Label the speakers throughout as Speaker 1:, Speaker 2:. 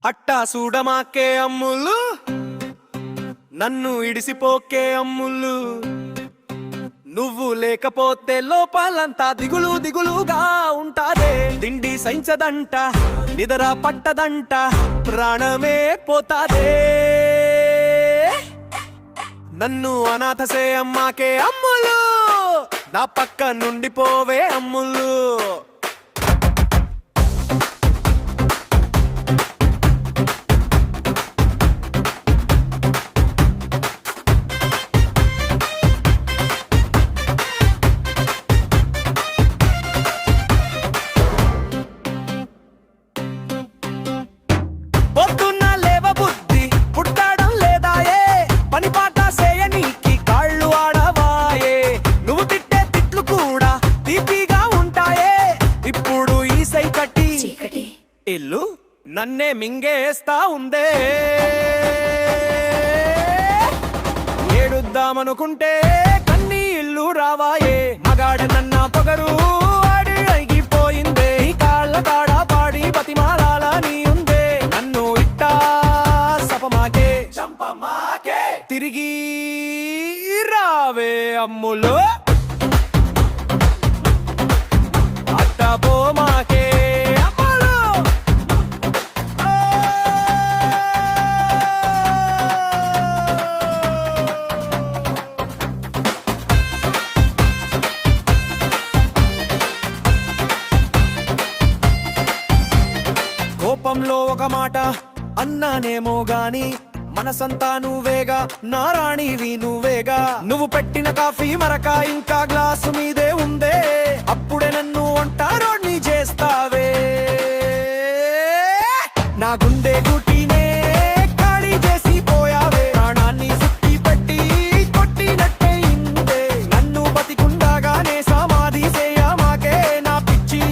Speaker 1: అట్టా చూడమాకే అమ్ములు, నన్ను ఇడిసిపోకే అమ్ములు. నువ్వు లేకపోతే లోపాలంతా దిగులు దిగులుగా ఉంటాదే. తిండి సైంచదంట, నిద్ర పట్టదంట, ప్రాణమే పోతాదే. నన్ను అనాథసే అమ్మాకే అమ్ములు, నా పక్క నుండి పోవే అమ్ములు. ఇల్లు నన్నే మింగేస్తా ఉందే. ఏడుద్దామనుకుంటే కన్నీ ఇల్లు రావాయే. మగాడనన్న పొగరు ఆడి అగిపోయిందే. కాళ్ళ కాడ పాడి బతిమాలాలని ఉందే. నన్ను ఇట్టా సపమాకే చంపమాకే, తిరిగి రావే అమ్ములు. అట్టపోమాకే కోపంలో ఒక మాట అన్నానేమో గాని మనసంతా నువ్వేగా, నారాణివి నువ్వేగా. నువ్వు పెట్టిన కాఫీ మరక ఇంకా గ్లాసు మీదే ఉందే. అప్పుడే నన్ను ఒంటారోడ్ని చేస్తావే. నా గుండె గుటినే ఖాళీ చేసి పోయావే. ప్రాణాన్ని సుత్తి పెట్టి కొట్టినట్టే ఇందే. నన్ను బతికుండగానే సమాధి చేయమాకే నా పిచ్చి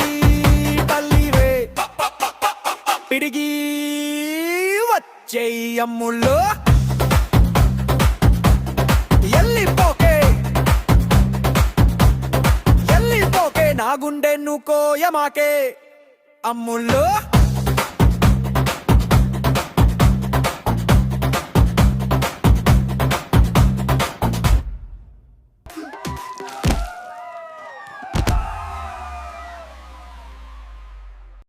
Speaker 1: తల్లివే. పిడిగి వచ్చేయ్ అమ్ముళ్ళు, ఎల్లిపోకే ఎల్లిపోకే. నా గుండె నువ్వు కోయమాకే అమ్ముళ్ళు.